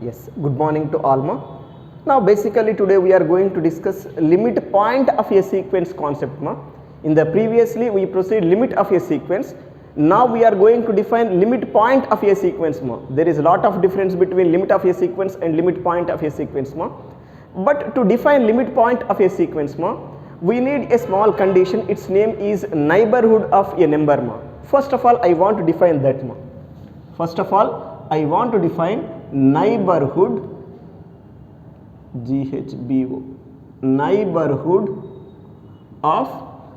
Yes, good morning to Alma. Now basically today we are going to discuss limit point of a sequence concept. In the previously we proceed limit of a sequence. Now we are going to define limit point of a sequence. There is a lot of difference between limit of a sequence and limit point of a sequence. But to define limit point of a sequence, we need a small condition. Its name is neighborhood of a number. First of all, I want to define that. First of all, I want to define neighborhood, GHBO, neighborhood of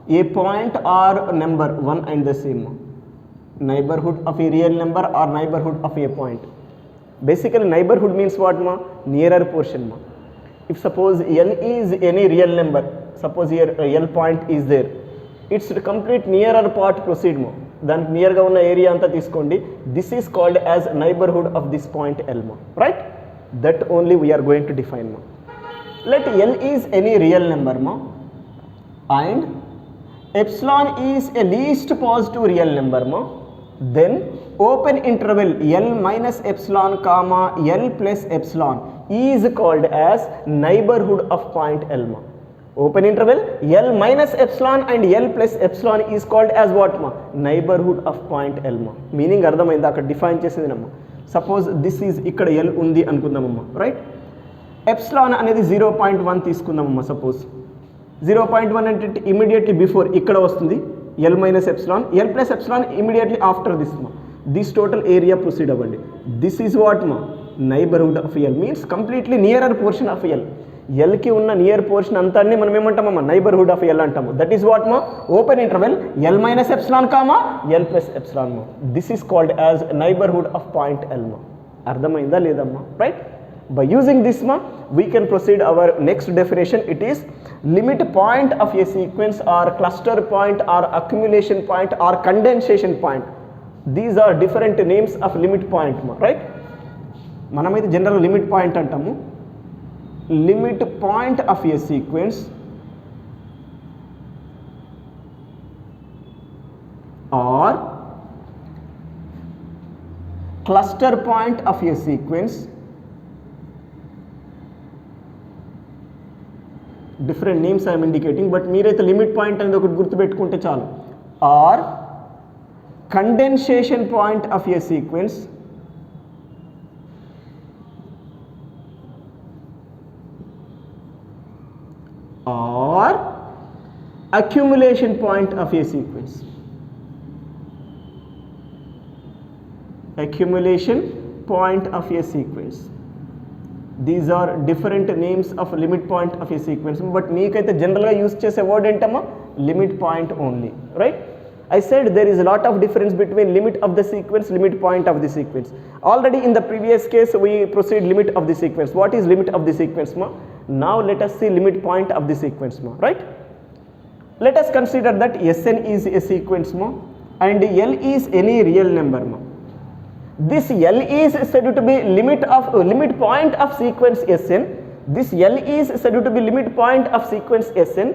a point or number one and the same. Neighborhood of a real number or neighborhood of a point. Basically neighborhood means what? Nearer portion. If suppose L is any real number, suppose here L point is there, its complete nearer part proceed. Then near ga unna area anta teeskondi. This is called as neighborhood of this point L, right? That only we are going to define. Let L is any real number and epsilon is a least positive real number, then open interval L minus epsilon comma L plus epsilon is called as neighborhood of point L. Open interval L minus epsilon and L plus epsilon is called as what? Neighborhood of point L. Meaning అర్థమైందా అక్కడ define చేసేదినమ్మా. Suppose this is ఇక్కడ L ఉంది అనుకుందామమ్మా, right? Epsilon అనేది 0.1 తీసుకుందామమ్మా. Suppose 0.1 అంటే immediately before ఇక్కడ వస్తుంది L minus epsilon, L plus epsilon immediately after this this total area proceed అవ్వండి. This is what neighbourhood of L means completely nearer portion of L. ఎల్కి ఉన్న near portion అంతాన్ని మనం ఏమంటామమ్మా? నైబర్హుడ్ ఆఫ్ L అంటాము. That is what open interval L minus epsilon comma L plus epsilon. This is called as neighbourhood of point L. అర్థమైందా లేదమ్మా? Right? By using this we can proceed our next definition. It is limit point of a sequence or cluster point or accumulation point or condensation point. These are different names of limit point, right? మనమైతే general limit point అంటాము. Limit point of a sequence or cluster point of a sequence. Different names I'm indicating, but మీరైతే limit point అనేది ఒకటి గుర్తుపెట్టుకుంటే చాలు. Or condensation point of a sequence or accumulation point of a sequence. Accumulation point of a sequence. These are different names of limit point of a sequence, but meekaithe general ga use chese word entama limit point only, right? I said there is a lot of difference between limit of the sequence, limit point of the sequence. Already in the previous case we proceed limit of the sequence. What is limit of the sequence? Now let us see limit point of the sequence, right? Let us consider that Sn is a sequence and L is any real number. This L is said to be limit point of sequence Sn. This L is said to be limit point of sequence Sn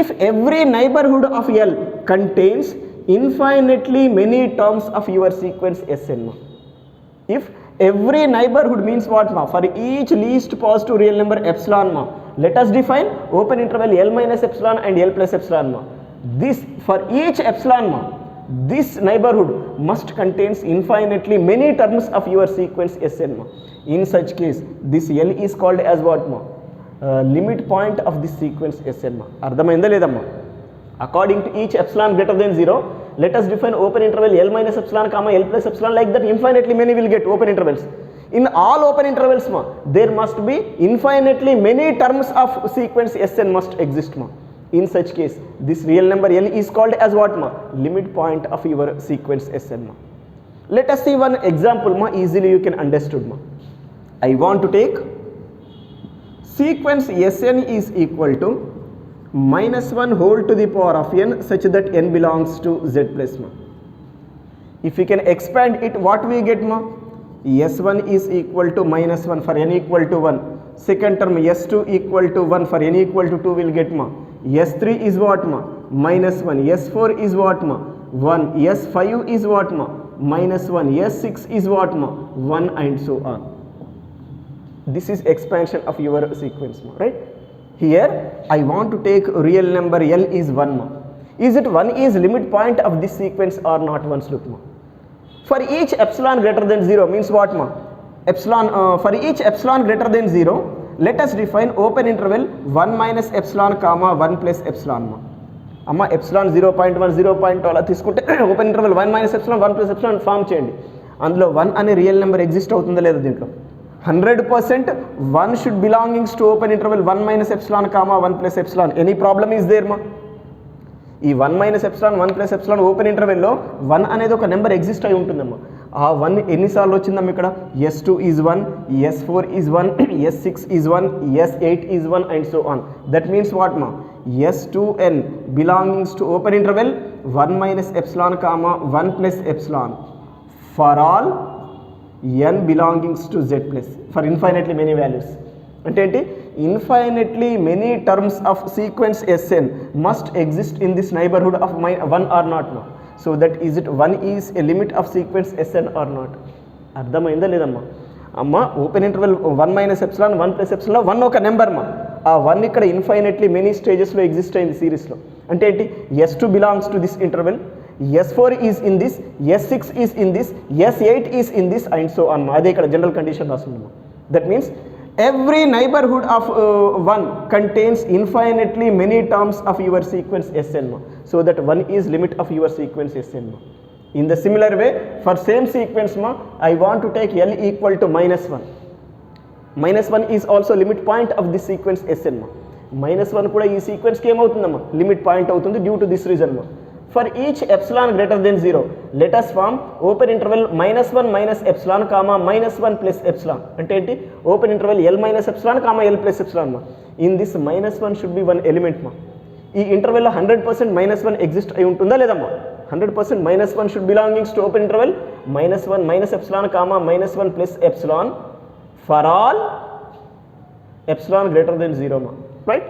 if every neighborhood of L contains infinitely many terms of your sequence Sn. If every neighborhood means what? For each least positive real number epsilon, let us define open interval L minus epsilon and L plus epsilon. This for each epsilon, this neighborhood must contains infinitely many terms of your sequence Sn. In such case, this L is called as what? Limit point of this sequence Sn. అర్థమైందా లేదమ్మా? According to each epsilon greater than 0, let us define open interval L minus epsilon comma L plus epsilon. Like that infinitely many will get open intervals. In all open intervals there must be infinitely many terms of sequence Sn must exist. In such case this real number L is called as what? Limit point of your sequence Sn. Let us see one example easily you can understood. I want to take sequence Sn is equal to -1 whole to the power of n such that n belongs to Z plus. If we can expand it, what we get? S1 is equal to -1 for n equal to 1. Second term S2 equal to 1 for n equal to 2 will get S3 is what? -1. S4 is what? 1. S5 is what? -1. S6 is what? 1 and so on. This is expansion of your sequence, right? Here I want to take real number L is 1 ma. Is it 1 is limit point of this sequence or not? Once look ma. For each epsilon greater than 0 means what ma? Epsilon for each epsilon greater than 0, let us define open interval 1 minus epsilon comma 1 plus epsilon ma. అమ్మ epsilon 0.1 0.2 అలా తీసుకుంటే open interval 1 minus epsilon 1 plus epsilon form చేయండి. అందులో 1 అనే real number exist అవుతుందా లేదా దీంట్లో? 100% 1 should belongings to open interval 1 minus epsilon comma 1 plus epsilon. Any problem is there మా? ఈ 1 minus epsilon 1 plus epsilon open ఇంటర్వెల్లో 1 అనేది ఒక నెంబర్ ఎగ్జిస్ట్ అయి ఉంటుందమ్మా. ఆ 1 ఎన్నిసార్లు వచ్చిందమ్మా ఇక్కడ? S2 is 1, S4 is 1, S6 is 1, S8 is 1 and so on. That means what మా? S2n belongs to open interval 1 minus epsilon comma 1 plus epsilon for all n belongs to z plus for infinitely many values. అంటే ఏంటి? Infinitely many terms of sequence Sn must exist in this neighbourhood of 1 or not no. So that is it 1 is a limit of sequence Sn or not? అర్థమైందా లేదమ్మా? అమ్మ open interval 1 minus epsilon 1 plus epsilon 1 ఒక number మా. ఆ 1 ఇక్కడ infinitely many స్టేజెస్లో exist అయింది సిరీస్లో. అంటే ఏంటి? S2 belongs to this interval, S4 is in this, S6 is in this, S8 is in this and so on. అదే ఇక్కడ జనరల్ కండిషన్ రాస్తుందమ్మా. That means every neighborhood of 1 contains infinitely many terms of your sequence Sn ma. So that 1 is limit of your sequence Sn ma. In the similar way, for same sequence ma, I want to take L equal to minus 1. Minus 1 is also limit point of this sequence Sn ma. Minus 1 kuda ee sequence ki em avutundamma? Limit point avutundi due to this reason ma. For each epsilon greater than 0, let us form open interval minus 1 minus epsilon comma minus 1 plus epsilon. అంటే ఏంటి? Open interval L minus epsilon comma L plus epsilon మా. In this minus 1 should be 1 element మా. ఈ ఇంటర్వెల్లో 100% minus 1 exist అయి ఉంటుందా లేదమ్మా? 100% minus 1 should belongings to open interval minus 1 minus epsilon comma minus 1 plus epsilon for all epsilon greater than 0 మా. Right?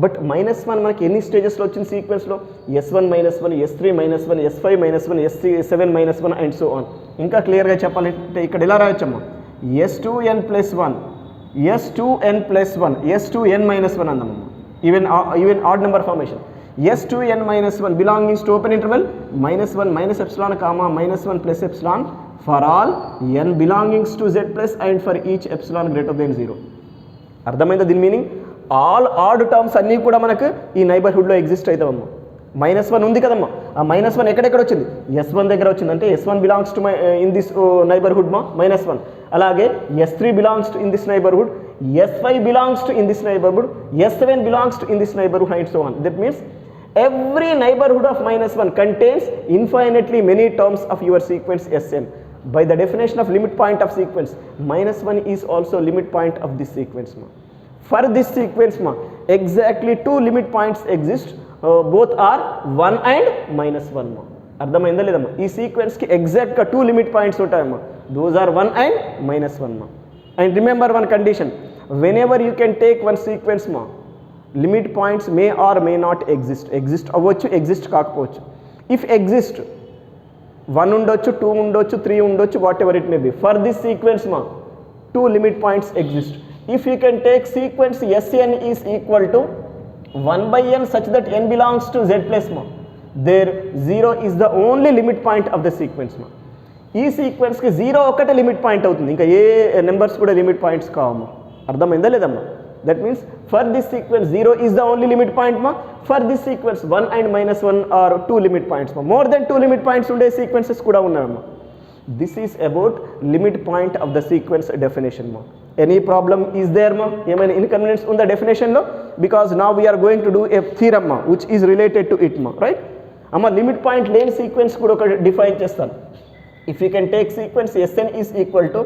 But minus 1 మనకి ఎన్ని స్టేజెస్లో వచ్చింది సీక్వెన్స్లో? S1 minus 1, S3 minus 1, S5 minus 1, S7 minus 1 and so on. ఇంకా క్లియర్గా చెప్పాలంటే ఇక్కడ ఎలా రాయొచ్చమ్మా? S2n plus 1, S2n plus 1, S2n minus 1 అందమ్మా. Even odd number formation. S2n minus 1 belongings to open interval minus 1 minus epsilon comma minus 1 plus epsilon for all n belongings to z plus and for each epsilon greater than 0. అర్థమైందా దీని meaning? All add terms అన్నీ కూడా మనకు ఈ నైబర్హుడ్లో exist అవుతామమ్మా. Minus 1 ఉంది కదమ్మా, ఆ మైనస్ 1 ఎక్కడెక్కడ వచ్చింది? S1 దగ్గర వచ్చింది. అంటే S1 belongs to in this neighbourhood మా మైనస్ 1. అలాగే S3 belongs to in this neighbourhood, S5 belongs to in this neighbourhood, S7 belongs to in this neighbourhood and so on. That means every neighborhood of minus 1 contains infinitely many terms of your sequence Sn. By the definition of limit point of sequence, minus 1 is also limit point of this sequence ma. For this sequence ma, exactly two limit points exist, both are 1 and minus 1 ma. అర్థమైందా లేదమ్మా? ఈ సీక్వెన్స్కి ఎగ్జాక్ట్గా 2 limit points ఉంటాయమ్మా. Those are 1 and minus 1 ma. And remember one condition, whenever you can take one sequence ma, limit points may or may not exist అవ్వచ్చు, exist కాకపోవచ్చు. If exist 1 ఉండొచ్చు, 2 ఉండొచ్చు, 3 ఉండొచ్చు, whatever it may be. For this sequence మా 2 limit points exist. If you can take sequence Sn is equal to 1/n such that n belongs to z plus మా, there 0 is the only limit point of the sequence మా. ఈ సీక్వెన్స్కి 0 ఒకటే limit point అవుతుంది, ఇంకా ఏ numbers కూడా limit points కావమ్మా. అర్థమైందా లేదమ్మా? That means for this sequence 0 is the only limit point ma. For this sequence 1 and minus 1 are 2 limit points ma. More than 2 limit points unde sequences kuda unnayamma. This is about limit point of the sequence definition ma. Any problem is there ma? Emaina inconvenience unda definition lo? Because now we are going to do a theorem ma, which is related to it ma, right? Amma limit point lane sequence kuda oka define chestanu. If you can take sequence Sn is equal to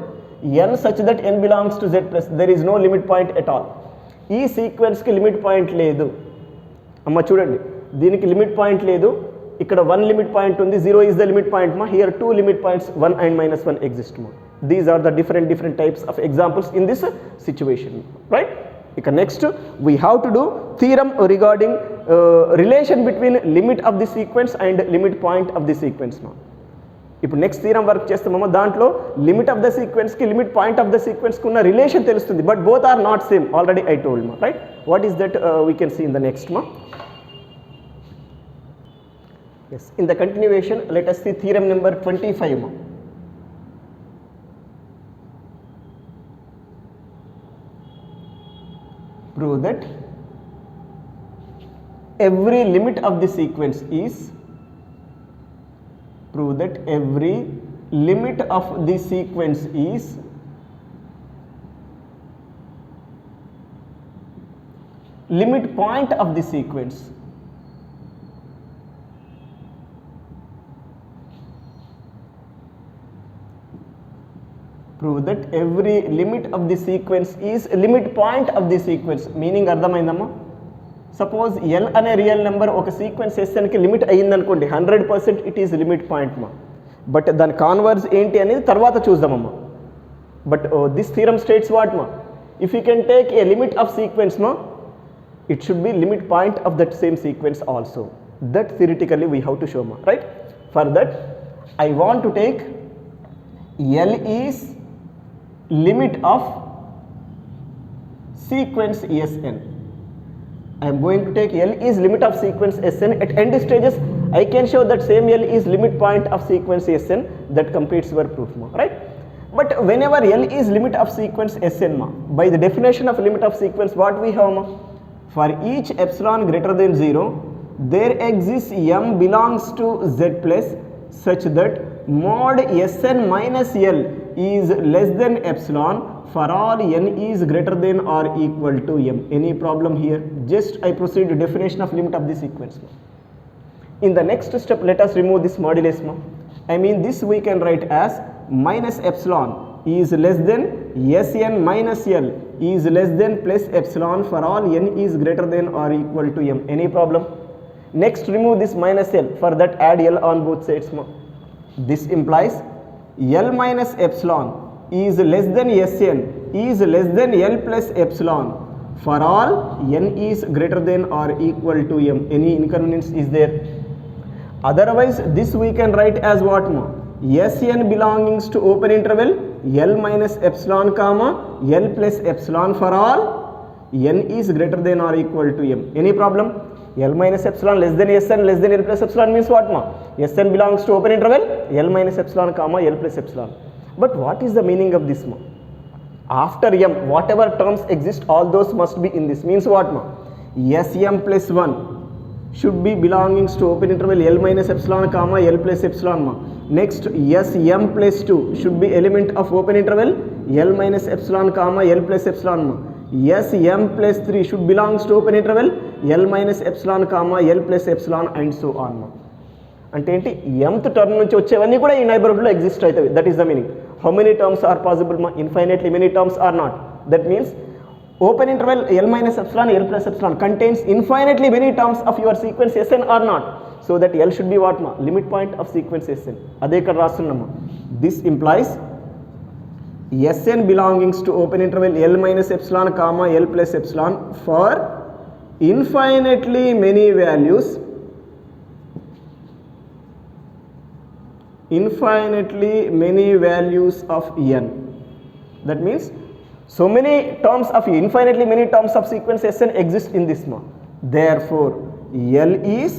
n such that n belongs to z plus, there is no limit point at all. ఈ సీక్వెన్స్కి limit point లేదు అమ్మ. చూడండి, దీనికి limit point లేదు. ఇక్కడ 1 limit point ఉంది, 0 is the limit point మా. Here 2 limit points 1 and minus 1 exist మా. These are the different types of examples in this situation, right? ఇక next we have to do theorem regarding relation between limit of the sequence and limit point of the sequence మా. ఇప్పుడు next theorem work చేస్తామో దాంట్లో limit of the సీక్వెన్స్కి limit point of the సీక్వెన్స్కి ఉన్న relation తెలుస్తుంది, but both are not same. Already I told మా, రైట్? What is that we can see in the next మా. Yes, in the continuation, let us see theorem number 25 ma. Prove that every limit of the sequence is, prove that every limit of the sequence is limit point of the sequence. Prove that every limit of the sequence is limit point of the sequence. Meaning అర్థమైందమ్మా? Suppose L అనే real number ఒక sequence ఎస్ఎన్కి limit అయ్యిందనుకోండి, 100% it is limit point మా. But దాని converse ఏంటి అనేది తర్వాత చూద్దామమ్మా. But this theorem states what మా, if you can take a limit of sequence మా, it should be limit point of that same sequence also. That theoretically we have to show ma, right? For that I want to take L is limit of sequence Sn. I am going to take L is limit of sequence Sn. At end stages I can show that same L is limit point of sequence Sn. That completes your proof ma, right? But whenever L is limit of sequence Sn ma, by the definition of limit of sequence what we have ma, for each epsilon greater than 0 there exists m belongs to z plus such that mod Sn minus L is less than epsilon for all n is greater than or equal to m. Any problem here? Just I proceed to definition of limit of the sequence. In the next step let us remove this modulus. I mean this we can write as minus epsilon is less than Sn minus L is less than plus epsilon for all n is greater than or equal to m. Any problem? Next remove this minus L. For that add L on both sides. This implies L minus epsilon is less than Sn is less than L plus epsilon for all n is greater than or equal to m. Any inconvenience is there? Otherwise this we can write as what ma, Sn belongs to open interval L minus epsilon comma L plus epsilon for all n is greater than or equal to m. Any problem? L minus epsilon less than Sn less than L plus epsilon means what ma? Sn belongs to open interval L minus epsilon comma L plus epsilon. But what is the meaning of this ma? After m whatever terms exist all those must be in this. Means what ma? Sm plus 1 should be belongings to open interval L minus epsilon comma L plus epsilon ma. Next Sm plus 2 should be element of open interval L minus epsilon comma L plus epsilon ma. Sm plus 3 should belongs to open interval L minus epsilon comma L plus epsilon and so on ma. అంటే ఏంటి, mth term నుంచి వచ్చేవన్నీ కూడా ఈ నైబర్హుడ్లో exist అవుతాయి. That is the meaning. How many terms are possible మా? Infinitely many terms are not. That means open interval L minus epsilon L plus epsilon contains infinitely many terms of your sequence Sn or not. So that L should be what ma? Limit point of sequence Sn. అదే ఇక్కడ రాస్తున్నాము. This implies Sn belongs to open interval L minus epsilon comma L plus epsilon for infinitely many values, infinitely many values of n. That means so many terms of infinitely many terms of sequence Sn exist in this ma. Therefore L is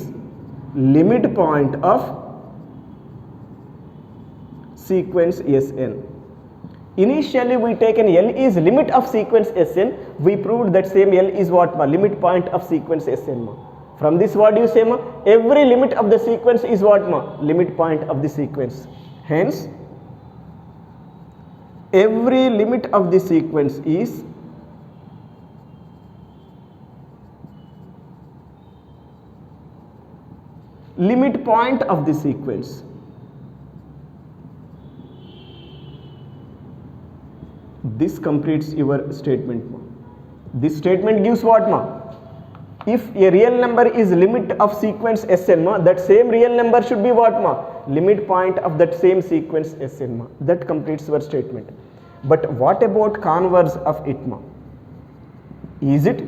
limit point of sequence Sn. Initially we taken L is limit of sequence Sn. We proved that same L is what ma? Limit point of sequence Sn ma. From this what do you say ma? Every limit of the sequence is what ma? Limit point of the sequence. Hence every limit of the sequence is limit point of the sequence. This completes your statement ma. This statement gives what ma? If a real number is limit of sequence Sn ma, that same real number should be what ma? Limit point of that same sequence Sn ma. That completes your statement. But what about converse of it ma? Is it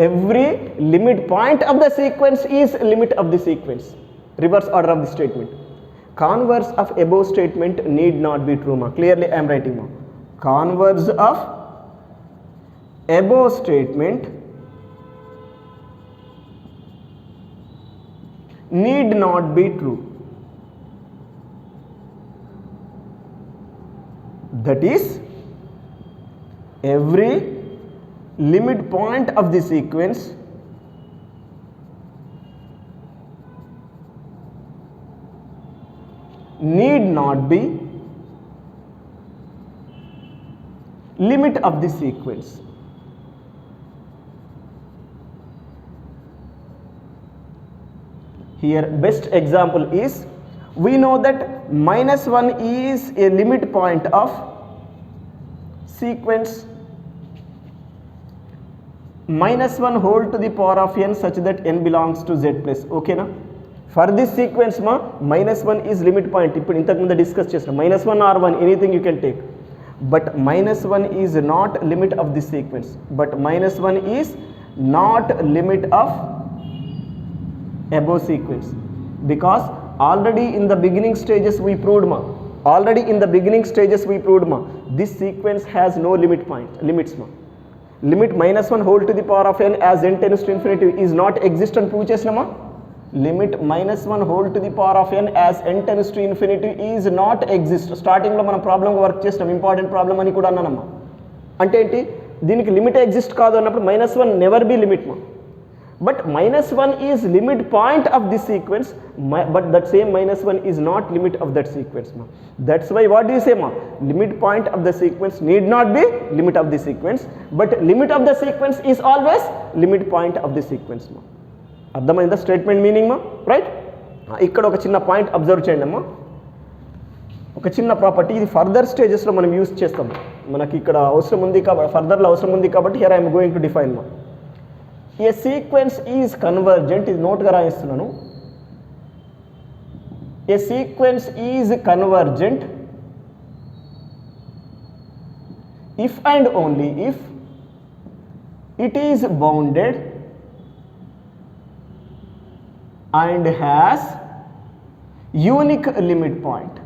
every limit point of the sequence is limit of the sequence? Reverse order of the statement. Converse of above statement need not be true, ma. Clearly I am writing, ma. Converse of above statement need not be true. That is, every limit point of the sequence need not be limit of the sequence. Here best example is, we know that -1 is a limit point of sequence -1 whole to the power of n such that n belongs to z plus. Okay na? For this sequence ma, -1 is limit point. ఇప్పుడు ఇంతకు ముందు discuss చేసిన -1 or 1 anything you can take, but -1 is not limit of this sequence, but -1 is not limit of above sequence, because already in the beginning stages we proved ma, this sequence has no limits ma. Limit -1 whole to the power of n as n tends to infinity is not exist అని prove చేసినామా. Limit -1 whole to the power of n as n tends to infinity is not exist. స్టార్టింగ్లో మనం problem work చేసినాం, important problem అని కూడా అన్నానమ్మా. అంటే ఏంటి, దీనికి లిమిట్ ఎగ్జిస్ట్ కాదు అన్నప్పుడు -1 నెవర్ బి లిమిట్ మా. But -1 is limit point of this sequence, but that same -1 is not limit of that sequence ma. That's why what do you say ma, limit point of the sequence need not be limit of the sequence, but limit of the sequence is always limit point of the sequence ma. అర్థమైందా statement meaning మా, right. ఇక్కడ ఒక చిన్న point observe చేయండి అమ్మా, ఒక చిన్న property, ఇది ఫర్దర్ స్టేజెస్లో మనం యూస్ చేస్తాం, మనకి ఇక్కడ అవసరం ఉంది కాబట్టి, ఫర్దర్లో అవసరం ఉంది కాబట్టి here I'm going to define మా. ఏ సీక్వెన్స్ ఈజ్ కన్వర్జెంట్, ఇది నోట్గా రాయిస్తున్నాను. A sequence is convergent if and only if it is bounded and has unique limit point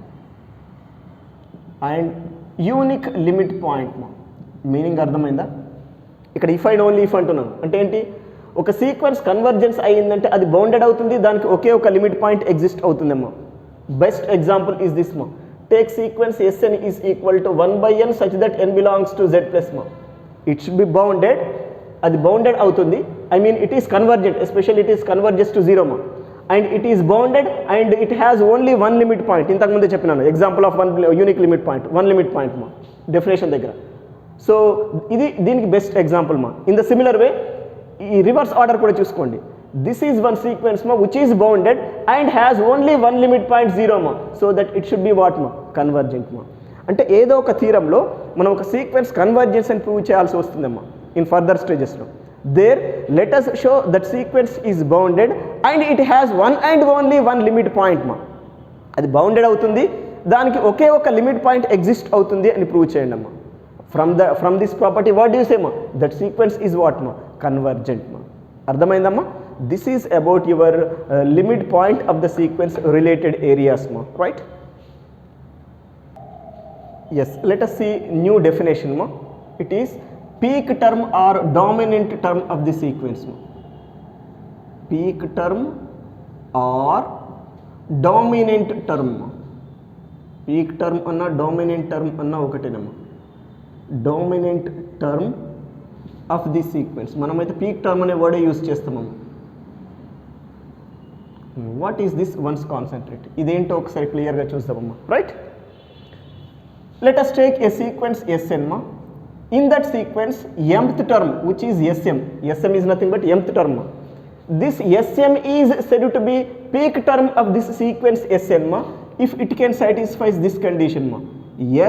meaning అర్థమైందా. ఇక్కడ ఇఫ్ అండ్ ఓన్లీ ఇఫ్ అంటున్నాను అంటే ఏంటి, ఒక సీక్వెన్స్ కన్వర్జెన్స్ అయ్యిందంటే అది బౌండెడ్ అవుతుంది, దానికి ఒకే ఒక లిమిట్ పాయింట్ ఎగ్జిస్ట్ అవుతుందమ్మా. బెస్ట్ ఎగ్జాంపుల్ ఈజ్ దిస్ మా, take sequence Sn is equal to 1/n such that n belongs to z plus మా. ఇట్ షుడ్ బి బౌండెడ్, అది బౌండెడ్ అవుతుంది, I mean it is convergent, especially it is converges to 0 మా. And it is bounded and it has only one limit point. ఇంతకు ముందే చెప్పినాను example of one unique limit point, one limit point మా definition దగ్గర. So ఇది దీనికి best example మా. In the similar way ఈ రివర్స్ ఆర్డర్ కూడా చూసుకోండి. దిస్ ఈజ్ వన్ సీక్వెన్స్ మా which is bounded and has only one limit point 0 మా, so that it should be what మా, కన్వర్జెంట్ మా. అంటే ఏదో ఒక థీరంలో మనం ఒక సీక్వెన్స్ కన్వర్జెన్స్ అని ప్రూవ్ చేయాల్సి వస్తుందమ్మా ఇన్ ఫర్దర్ స్టేజెస్లో. There let us show that sequence is bounded and it has one and only one limit point ma. అది బౌండెడ్ అవుతుంది, దానికి ఒకే ఒక లిమిట్ పాయింట్ ఎగ్జిస్ట్ అవుతుంది అని ప్రూవ్ చేయండి అమ్మా. From this property what do you say మా, దట్ సీక్వెన్స్ ఈజ్ వాట్ మా, కన్వర్జెంట్ మా. అర్థమైందమ్మా. This is about your limit point of the sequence related areas మా, right. Yes, let us see new definition ma. It is peak term or dominant term of the sequence. Peak term or dominant term. Peak term anna dominant term anna okatenamma. Dominant term of the sequence. మనమైతే peak term అనే word use చేస్తామమ్మ. What is this? Once concentrate. ఇదేంటో ఒకసారి క్లియర్గా చూద్దామమ్మా, right. Let us take a sequence Sn ma. In that sequence mth term which is Sm is nothing but mth term. This Sm is said to be peak term of this sequence Sn ma, if it can satisfy this condition ma.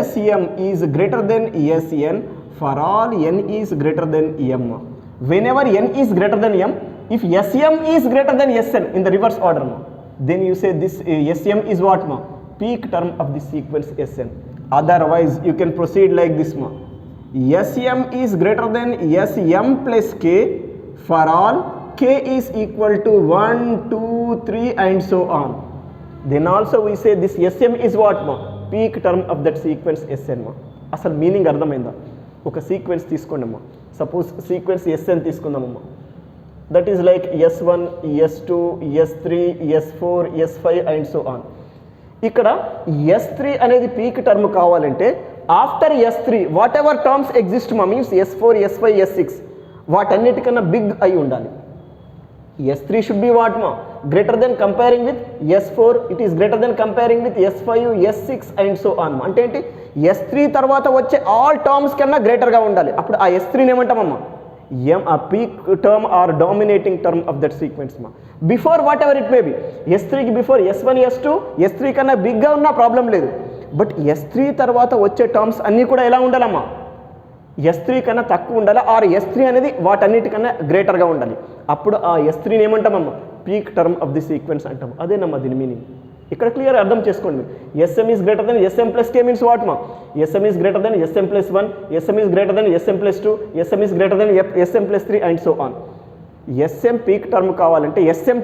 Sm is greater than Sn for all n is greater than m ma. Whenever n is greater than m, if Sm is greater than Sn in the reverse order ma, then you say this Sm is what ma, peak term of the sequence Sn. Otherwise you can proceed like this ma, Sm is greater than Sm plus k for all k is equal to 1, 2, 3 and so on. then also we say this Sm is what ma? Peak term of that sequence Sn ma. అసలు meaning అర్థమైందా? ఒక sequence తీసుకోండమ్మా, suppose sequence Sn తీసుకుందామమ్మా. That is like S1, S2, S3, S4, S5 and so on. ఇక్కడ S3 అనేది peak term కావాలంటే after S3 whatever terms exist మా, మీన్స్ S4, S5, S6 వాటన్నిటికన్నా బిగ్ అయి ఉండాలి. S3 should be what ma? Greater than comparing with S4, it is greater than comparing with S5, S6 and so on ma. అంటే ఏంటి, S3 తర్వాత వచ్చే all terms కన్నా గ్రేటర్గా ఉండాలి. అప్పుడు ఆ S3ని ఏమంటామమ్మా, ఆ peak term or dominating term of that sequence మా. Before whatever it may be, S3కి బిఫోర్ S1, S2, S3 కన్నా బిగ్గా ఉన్నా ప్రాబ్లం లేదు. బట్ S3 తర్వాత వచ్చే టర్మ్స్ అన్నీ కూడా ఎలా ఉండాలమ్మా, S3 కన్నా తక్కువ ఉండాలి, ఆర్ S3 అనేది వాటన్నిటికన్నా గ్రేటర్గా ఉండాలి. అప్పుడు ఆ S3ని ఏమంటామమ్మా, peak term of the sequence అంటాం. అదేనమ్మా దీని మీనింగ్. ఇక్కడ క్లియర్ అర్థం చేసుకోండి. Sm is greater than Sm plus K means what మా, Sm is greater than Sm plus 1, Sm is greater than Sm plus 2, Sm is greater than Sm plus 3 and so on. Sm peak term కావాలంటే Sm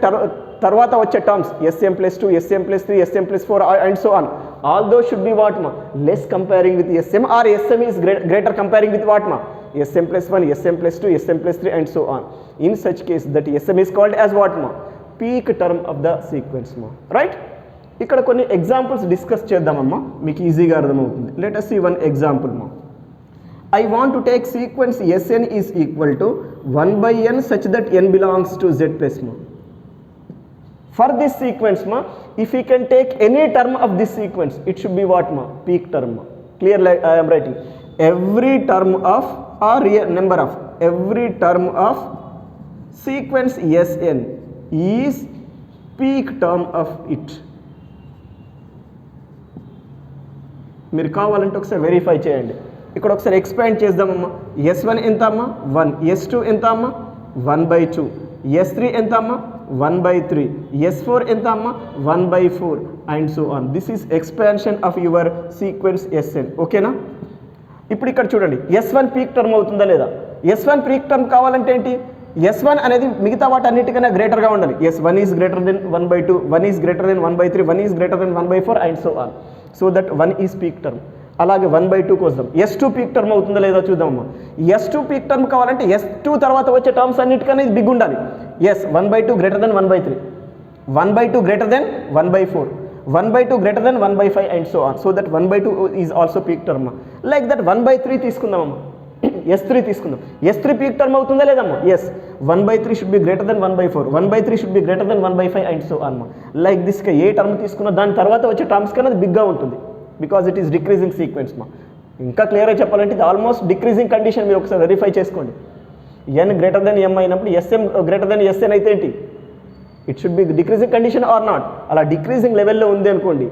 తర్వాత వచ్చే terms Sm plus 2, Sm plus 3, Sm plus 4 and so on, all though should be what మా, less comparing with Sm or Sm is greater comparing with what మా, Sm plus 1, Sm plus 2, Sm plus 3 and so on. In such case that Sm is called as what ma? Peak term of the sequence ma. Right? ఇక్కడ కొన్ని examples discuss చేద్దామమ్మా, మీకు ఈజీగా అర్థమవుతుంది. Let us see one example ma. I want to take sequence Sn is equal to 1 by n such that n belongs to Z plus ma. For this sequence ma, if we can take any term of this sequence, it should be what ma? Peak term ma. Clear, like I am writing. Every term of or real number of every term of sequence Sn is peak term of it. మీరు కావాలంటే ఒకసారి verify చేయండి. ఇక్కడ ఒకసారి expand చేద్దామమ్మా. S1 ఎంత అమ్మా, 1. S2 ఎంత అమ్మా, 1/2. S3 ఎంత అమ్మా, 1/3. S4 ఎంత అమ్మా, 1/4 and so on. This is expansion of your sequence Sn. ఓకేనా? ఇప్పుడు ఇక్కడ చూడండి, S1 పీక్ టర్మ్ అవుతుందా లేదా? S1 పీక్ టర్మ్ కావాలంటే ఏంటి, S1 అనేది మిగతా వాటి అన్నిటికన్నా గ్రేటర్గా ఉండాలి. S1 is greater then 1/2, 1 is greater than 1/3, 1 is greater than 1/4 and so on. So that 1 is peak term. అలాగే 1/2 కోసం S2 పీక్ టర్మ్ అవుతుందా లేదా చూద్దామమ్మా. S2 పీక్ టర్మ్ కావాలంటే S2 తర్వాత వచ్చే టర్మ్స్ అన్నిటికన్నా ఇది బిగ్ ఉండాలి. Yes, 1/2 greater than 1/3, 1/2 greater than 1/4, 1/2 greater than 1/5 and so on. So that 1/2 is also peak term. Like that 1/3 తీసుకుందామమ్మా, S3 తీసుకుందాం. S3 పీక్ టర్మ్ అవుతుందా లేదమ్మా? Yes, 1/3 should be greater than 1/4, 1/3 should be greater than 1/5 and so on. Like దిస్గా a term తీసుకున్నా దాని తర్వాత వచ్చే terms కన్నా అది బిగ్గా ఉంటుంది, because it is decreasing sequence మా. ఇంకా క్లియర్గా చెప్పాలంటే ఇది ఆల్మోస్ట్ డిక్రీజింగ్ కండిషన్. మీరు ఒకసారి వెరిఫై చేసుకోండి. n గ్రేటర్ దెన్ m అయినప్పుడు Sm గ్రేటర్ దెన్ Sn అయితే ఏంటి, it should be decreasing condition or not. అలా డిక్రీజింగ్ లెవెల్లో ఉంది అనుకోండి,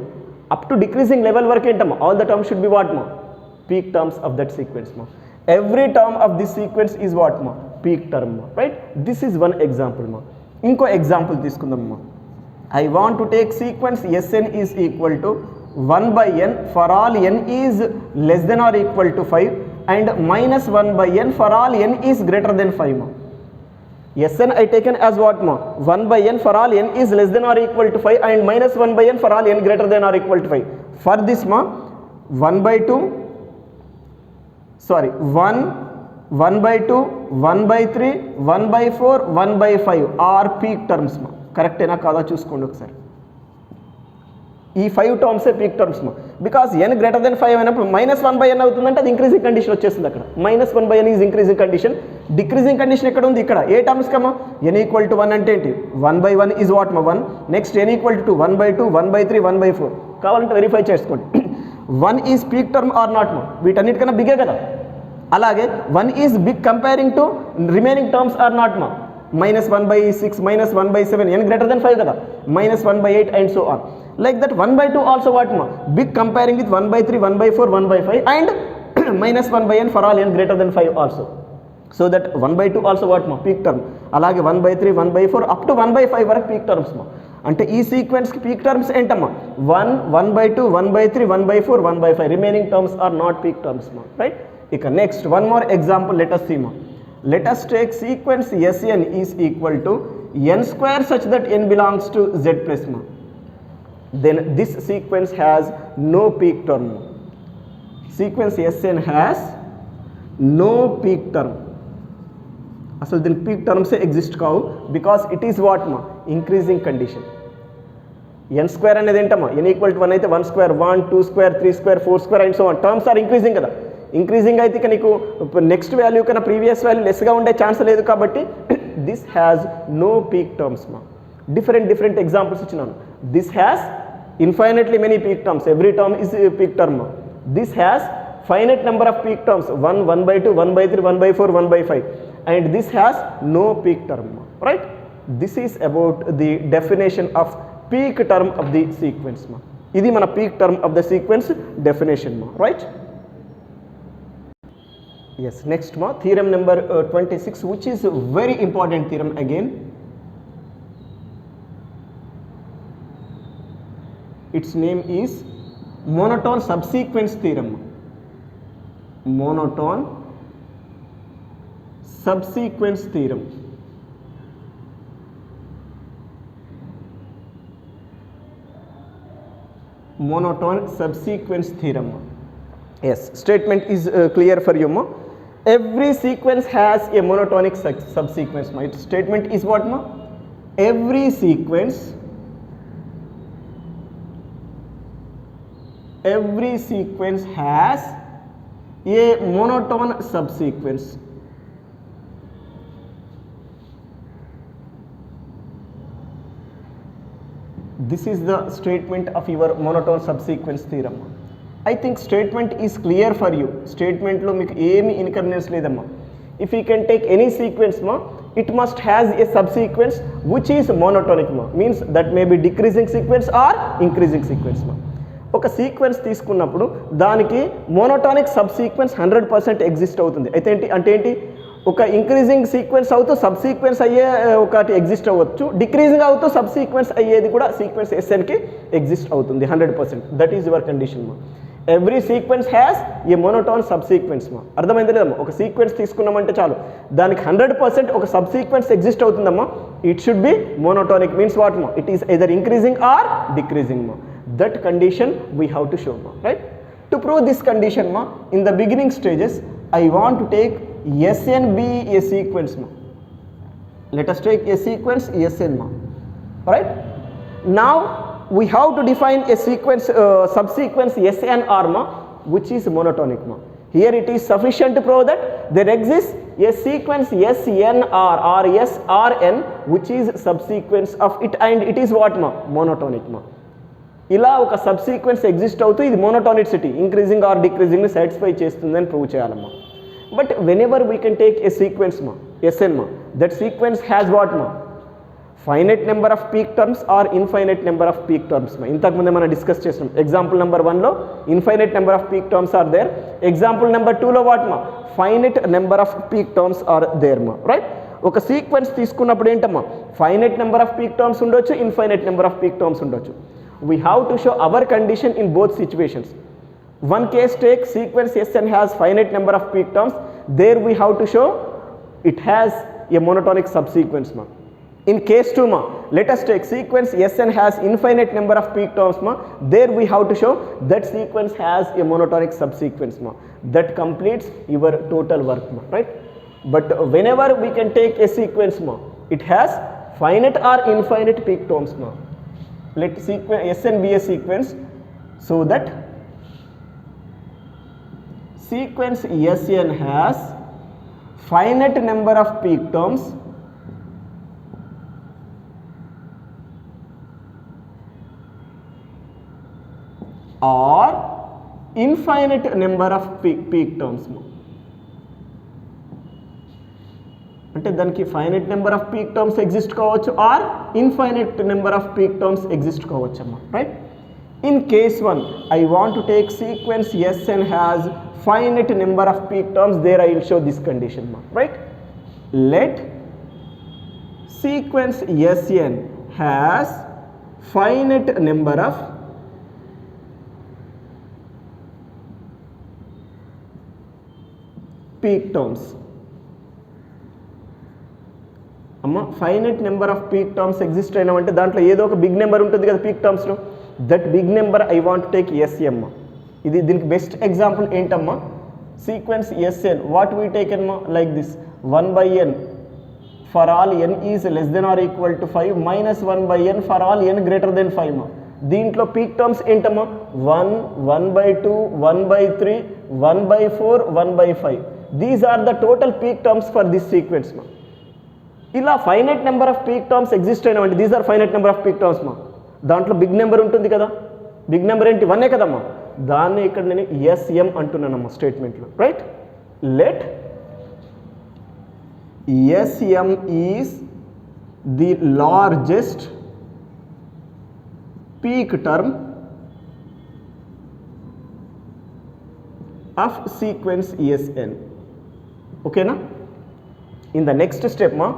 అప్ టు డిక్రీజింగ్ లెవెల్ వరకు ఏంటమ్మా, all the terms should be what మా, peak terms of that sequence మా. Every term of this sequence is what మా, పీక్ టర్మ్ మా. Right, this is one example మా. ఇంకో ఎగ్జాంపుల్ తీసుకుందాం మా. I want to take sequence Sn is equal to 1/n for all n is less than or equal to 5 and -1/n for all n is greater than 5 మా. Sn I taken as what ma, 1/n for all n is less than or equal to 5 and -1/n for all n greater than or equal to 5. For this ma, 1/2, sorry 1, 1/2, 1/3, 1/4, 1/5 are peak terms ma. Correct ena kada chuskondi okasari. ఈ 5 టర్మ్సే peak terms మా. Because n greater than 5 అయినప్పుడు -1/n అవుతుందంటే అది increasing condition వచ్చేస్తుంది. అక్కడ -1/n is increasing condition. Decreasing condition ఎక్కడ ఉంది, ఇక్కడ. ఏ టర్మ్స్ కమ్మా, n ఈక్వల్ టు 1 అంటే ఏంటి, 1/1 ఈజ్ వాట్ మా 1. Next n equal to 2, 1/2, 1/3, 1/4. కావాలంటే వెరిఫై చేసుకోండి. 1 is peak term or not మా, వీటన్నిటికన్నా బిగ్గే కదా. అలాగే 1 is big comparing to remaining terms are not మా. -1/6, -1/7, n greater than 5 kada, -1/8 and so on. Like that 1/2 also what ma, big comparing with 1/3, 1/4, 1/5 and -1/n for all n greater than 5 also. So that 1/2 also what ma, peak term. అలాగే 1/3, 1/4 up to 1/5 వరకు peak terms ma. అంటే ఈ సీక్వెన్స్కి peak terms ఏంటమ్మా, 1, 1/2, 1/3, 1/4, 1/5. Remaining terms are not peak terms మా. Right, ఇక next one more example let us see ma. Let us take sequence Sn is equal to n square such that n belongs to Z plus ma. then this sequence has no peak term. Sequence Sn has no peak term. అసలు దీని peak టర్మ్సే exist కావు, because it is what మా increasing condition. N square అనేది ఏంటమ్మా, n equal to 1 అయితే 1 square 1 2 square 3 square 4 square and so on. Terms are increasing కదా. Increasing అయితే ఇక నీకు నెక్స్ట్ వాల్యూ కన్నా ప్రీవియస్ వాల్యూ లెస్గా ఉండే ఛాన్స్ లేదు కాబట్టి this has no peak terms మా. డిఫరెంట్ ఎగ్జాంపుల్స్ ఇచ్చినాను. This has infinitely many peak terms, every term is peak term. This has finite number of peak terms 1 1/2 1/3 1/4 1/5 and this has no peak term, right? This is about the definition of peak term of the sequence ma. Idi mana peak term of the sequence definition ma, right? Yes, next ma theorem number 26, which is a very important theorem again. Its name is monotone subsequence theorem. Monotone subsequence theorem. Monotone subsequence theorem. Yes, statement is clear for you ma. Every sequence has a monotonic subsequence ma. Its statement is what ma? Every sequence has a monotone subsequence. This is the statement of your monotone subsequence theorem. I think statement is clear for you. Statement lo meeku emi inconvenience ledamma. If you can take any sequence ma, it must has a subsequence which is monotonic ma. Means that may be decreasing sequence or increasing sequence ma. ఒక sequence తీసుకున్నప్పుడు దానికి monotonic sub sequence 100% exist అవుతుంది. అయితే ఏంటి ఒక increasing sequence అవుతూ sub sequence అయ్యే ఒకటి ఎగ్జిస్ట్ అవ్వచ్చు, డిక్రీజింగ్ అవుతూ సబ్ సీక్వెన్స్ అయ్యేది కూడా సీక్వెన్స్ ఎస్ఎన్కి ఎగ్జిస్ట్ అవుతుంది 100%. దట్ ఈజ్ యువర్ కండిషన్ మా. Every sequence has a monotone subsequence మా. అర్థమైంది లేదమ్మా? ఒక సీక్వెన్స్ తీసుకున్నామంటే చాలు, దానికి 100% ఒక సబ్ సీక్వెన్స్ ఎగ్జిస్ట్ అవుతుందమ్మా. It should be monotonic. Means what మా? It is either increasing or decreasing మా. That condition we have to show ma, right? To prove this condition ma, in the beginning stages I want to take Sn be a sequence ma. Let us take a sequence Sn ma, right? Now we have to define a sequence subsequence Snr ma, which is monotonic ma. Here it is sufficient to prove that there exists a sequence Snr or Srn which is subsequence of it, and it is what ma? Monotonic ma. ఇలా ఒక subsequence exist అవుతూ ఇది monotonicity increasing or డిక్రీజింగ్ని satisfy చేస్తుందని prove చేయాలమ్మా. But whenever we can take a sequence మా, S N మా, that sequence has what మా? Finite number of peak terms or infinite number of peak terms మా. ఇంతకుముందే మనం డిస్కస్ చేసినాం. ఎగ్జాంపుల్ నెంబర్ 1లో infinite number of peak terms are there. Example number 2లో what మా? Finite number of peak terms are there మా, right? ఒక sequence తీసుకున్నప్పుడు ఏంటమ్మా? Finite number of peak terms ఉండొచ్చు, infinite number of peak terms ఉండొచ్చు. We have to show our condition in both situations. One case take sequence Sn has finite number of peak terms. There we have to show it has a monotonic subsequence ma. In case 2 ma, let us take sequence Sn has infinite number of peak terms ma. There we have to show that sequence has a monotonic subsequence ma. That completes your total work ma, right? But whenever we can take a sequence ma, it has finite or infinite peak terms ma. Let Sn be a sequence so that sequence Sn has finite number of peak terms or infinite number of peak terms. అంటే దానికి finite number of peak terms exist కావచ్చు or infinite number of peak terms exist కావచ్చు అమ్మా, right? In case 1 I want to take sequence Sn has finite number of peak terms. There I will show this condition మా, right? Let sequence Sn has finite number of peak terms. అమ్మ, finite number of peak terms exist అయినామంటే దాంట్లో ఏదో ఒక big number ఉంటుంది కదా peak టర్మ్స్లో. That big number I want take S M. ఇది దీనికి బెస్ట్ ఎగ్జాంపుల్ ఏంటమ్మా, sequence S N. What we taken మా like this 1/n for all n is less than or equal to 5 minus 1/n for all n greater than 5 మా. దీంట్లో peak terms ఏంటమ్మా 1, 1/2, 1/3, 1/4, 1/5. These are the total peak terms for this sequence మా. ఇలా finite number of peak terms exist అయినామండి. These are finite number of peak terms మా. దాంట్లో big number ఉంటుంది కదా, బిగ్ నెంబర్ ఏంటి 1 కదమ్మా, దాన్ని ఇక్కడ నేను ఎస్ఎం అంటున్నానమ్మా స్టేట్మెంట్లో. Right, let S M is the largest peak term of sequence Sn. Okay na? In the next step ma,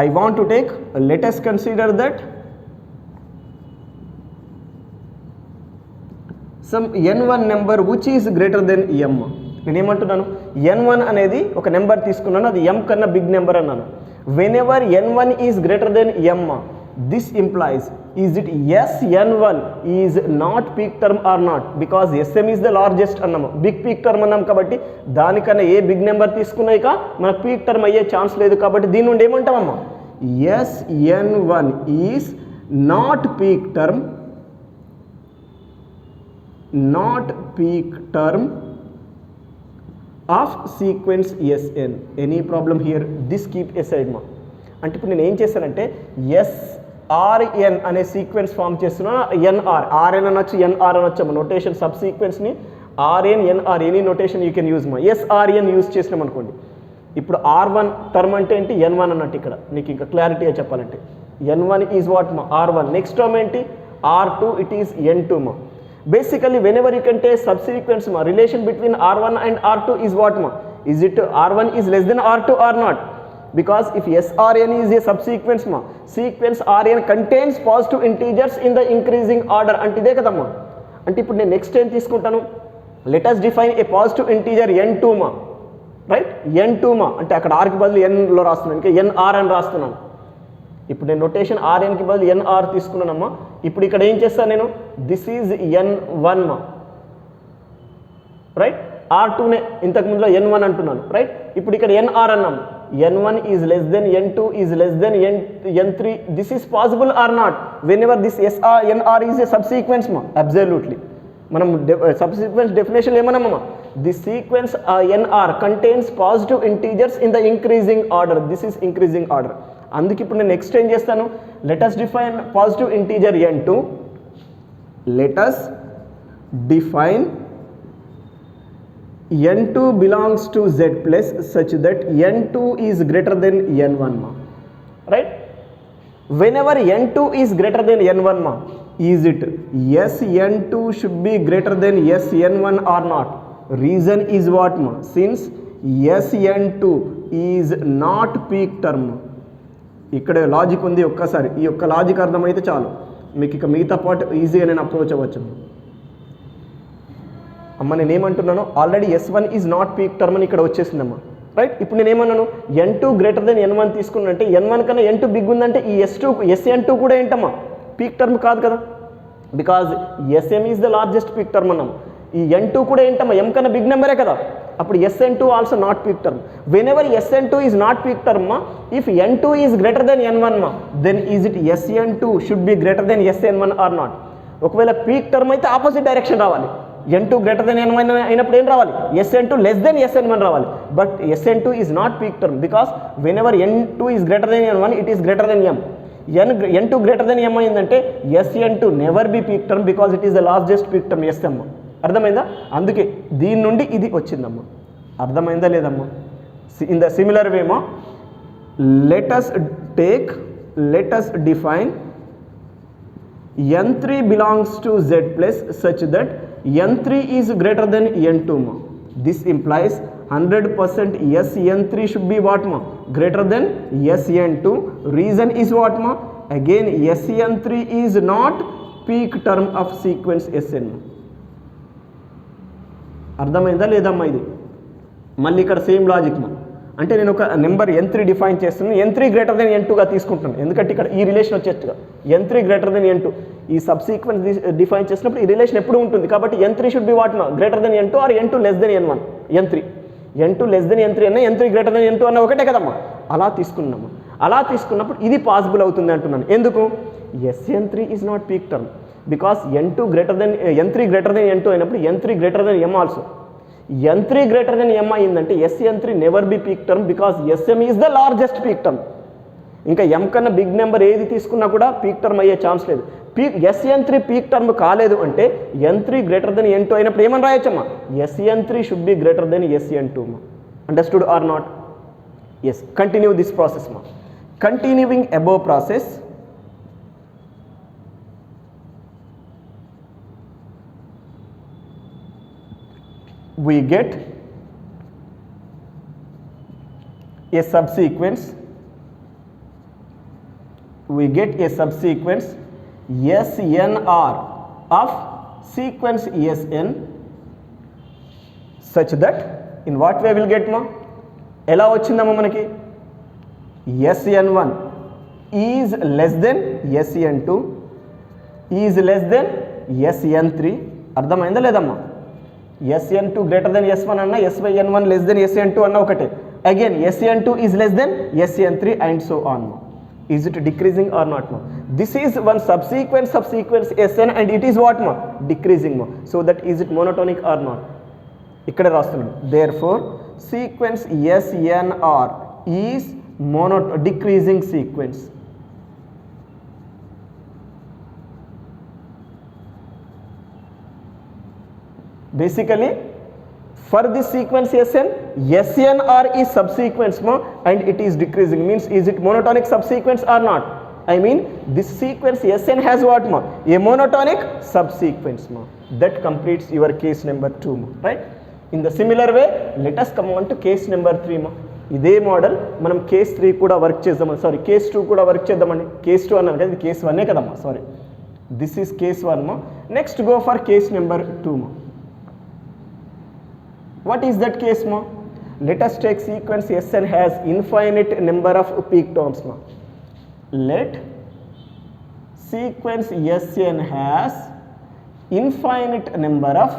I want to take, let us consider that some n1 number which is greater than m. నేను ఏమంటున్నాను, n1 అనేది ఒక number తీసుకున్నాను, అది m కన్నా big number అన్నాను. whenever n1 is greater than m, this implies, is it Sn1 is not peak term or not, because Sm is the largest అన్నాము, big peak term అన్నాం కాబట్టి దానికన్నా ఏ బిగ్ నెంబర్ తీసుకున్నాయిక మనకు peak term అయ్యే chance లేదు. కాబట్టి దీని నుండి ఏమంటామమ్మా, Sn1 is not peak term, not peak term of sequence Sn. Any problem here, this keep aside మా. అంటే ఇప్పుడు నేను ఏం చేశానంటే SRN అనే సీక్వెన్స్ ఫామ్ చేస్తున్నా, NR, RN అనొచ్చు, NR అనొచ్చు అమ్మ. నోటేషన్ సబ్ సీక్వెన్స్ని RN, NR any notation you can use మా. SRN యూజ్ చేసినాం అనుకోండి. ఇప్పుడు R1 టర్మ్ అంటే ఏంటి, N1 అన్నట్టు. ఇక్కడ నీకు ఇంకా క్లారిటీగా చెప్పాలంటే N1 ఈజ్ వాట్ మా, R1. నెక్స్ట్ టర్మ్ ఏంటి, R2, ఇట్ ఈస్ N2 మా. Basically whenever you can take subsequence మా, relation between R1 and R2 is what మా, is it R1 is less than R2 or not? Because if SRN is a subsequence ma, sequence Rn contains positive integers in the increasing order. అంటే ఇదే కదమ్మా. అంటే ఇప్పుడు నేను next ఏం తీసుకుంటాను, let us define a positive integer n2 మా. Right, n2 మా అంటే అక్కడ r కి బదులు n లో రాస్తున్నాను, ఇంకా nr అని రాస్తున్నాను. ఇప్పుడు నేను నోటేషన్ Rn కి బదులు nr తీసుకున్నానమ్మా. ఇప్పుడు ఇక్కడ ఏం చేస్తాను నేను, దిస్ ఈజ్ n1 మా. రైట్, R2నే ఇంతకు ముందులో n1 అంటున్నాను. రైట్, ఇప్పుడు ఇక్కడ nr అన్నాము. n1 is less than n2 is less than n3. this is possible or not whenever this nr is a subsequence ma? Absolutely. మనం subsequence definition ఏమన్నామమ్మా, the sequence nr contains positive integers in the increasing order. this is increasing order. అందుకే ఇప్పుడు నేను next ఏం చేస్తాను, let us define positive integer n2. let us define n2 belongs to z plus such that n2 is greater than n1 ma. Right, whenever n2 is greater than n1 ma, is it Sn2 should be greater than Sn1 or not? Reason is what ma, since Sn2 is not peak term. ఇక్కడ logic ఉంది, ఒక్కసారి ఈ యొక్క logic అర్థమైతే చాలు మీకు ఇక మిగతా పార్ట్ ఈజీగా నేను అప్రోచ్ అవ్వచ్చు. అమ్మ నేను ఏమంటున్నాను, already S1 is not peak term అని ఇక్కడ వచ్చేసిందమ్మా. రైట్, ఇప్పుడు నేను ఏమన్నాను, n2 greater than n1 తీసుకున్నంటే n1 కన్నా n2 బిగ్ ఉందంటే ఈ Sn2 కూడా ఏంటమ్మా, పీక్ టర్మ్ కాదు కదా, because Sm is the largest peak term అన్నాము. ఈ n2 కూడా ఏంటమ్మా, m కన్నా బిగ్ నెంబరే కదా, అప్పుడు Sn2 also not peak term. Whenever Sn2 is not peak term మా, if n2 is greater than n1 మా, then is it Sn2 should be greater than Sn1 or not? ఒకవేళ peak term అయితే opposite direction రావాలి. n2 greater than n1 అయినప్పుడు ఏం రావాలి, Sn2 less than Sn1 రావాలి. But Sn2 is not peak term because whenever n2 is greater than n1 it is greater than m. n2 greater than m అయిందంటే Sn2 never be peak term because it is the largest peak term Sm. అర్థమైందా? అందుకే దీని నుండి ఇది వచ్చిందమ్మా. అర్థమైందా లేదమ్మా? In the similar వేమా, లెట్ us define n3 belongs to z plus such that n3 is greater than n2 ma. This implies 100% Sn3 should be what ma, greater than Sn2. Reason is what ma, again Sn3 is not peak term of sequence Sn. అర్థమైందా లేదమ్మా? ఇది మళ్ళీ ఇక్కడ same logic మా. అంటే నేను ఒక number n3 define చేస్తున్నాను, n3 గ్రేటర్ దెన్ n2గా తీసుకుంటున్నాను, ఎందుకంటే ఇక్కడ ఈ relation వచ్చేట్టుగా n3 greater than n2. ఈ సబ్సీక్వెన్స్ డిఫైన్ చేసినప్పుడు ఈ రిలేషన్ ఎప్పుడు ఉంటుంది. కాబట్టి n3 should be what greater than n2 or n2 less than n1. n3 less than n3 అన్న n3 గ్రేటర్ దెన్ n2 అన్న ఒకటే కదమ్మా. అలా తీసుకున్నాము. అలా తీసుకున్నప్పుడు ఇది పాసిబుల్ అవుతుంది అంటున్నాను. ఎందుకు? Sn3 is not peak term because n3 greater than n2 అయినప్పుడు n3 greater than m also. n3 greater than m అయిందంటే Sn3 never be peak term because Sm is the largest peak term. ఇంకా m కన్నా big number ఏది తీసుకున్నా కూడా peak term అయ్యే chance లేదు. Sn3 peak term కాలేదు అంటే n3 గ్రేటర్ దెన్ n2 అయినప్పుడు ఏమని రాయొచ్చమ్మా? Sn3 should be greater than Sn2 మా. Understood or not? Yes. Continue this process మా. Continuing above process, we get a subsequence SNR of sequence Sn such that in what way will get ma? ఎలా వచ్చిందమ్మా మనకి? Sn1 is less than Sn2 is less than Sn3. అర్థమైందా లేదమ్మా? Sn2 greater than S1 అన్న Sn1 less than Sn2 అన్న ఒకటే. Again Sn2 is less than Sn3 and so on. Is it decreasing or not? This is one subsequence Sn and it is what? Decreasing. So that is it monotonic or not? ఇక్కడ రాస్తున్నాను. Therefore sequence SNR is decreasing sequence. Basically for this sequence SNR is subsequence and it is decreasing, means is it monotonic subsequence or not? I mean this sequence Sn has what a monotonic subsequence that completes your case number 2 right? In the similar way let us come on to case number 3 ఇదే model మనం case 3 కూడా work చేద్దామని, sorry case 2 కూడా work చేద్దామండి. Case 2 అన్నాను కదా, ఇది case 1 కదమ్మా, sorry this is case 1. Next go for case number 2. What is that case ma? Let us take sequence Sn has infinite number of peak terms ma. Let sequence Sn has infinite number of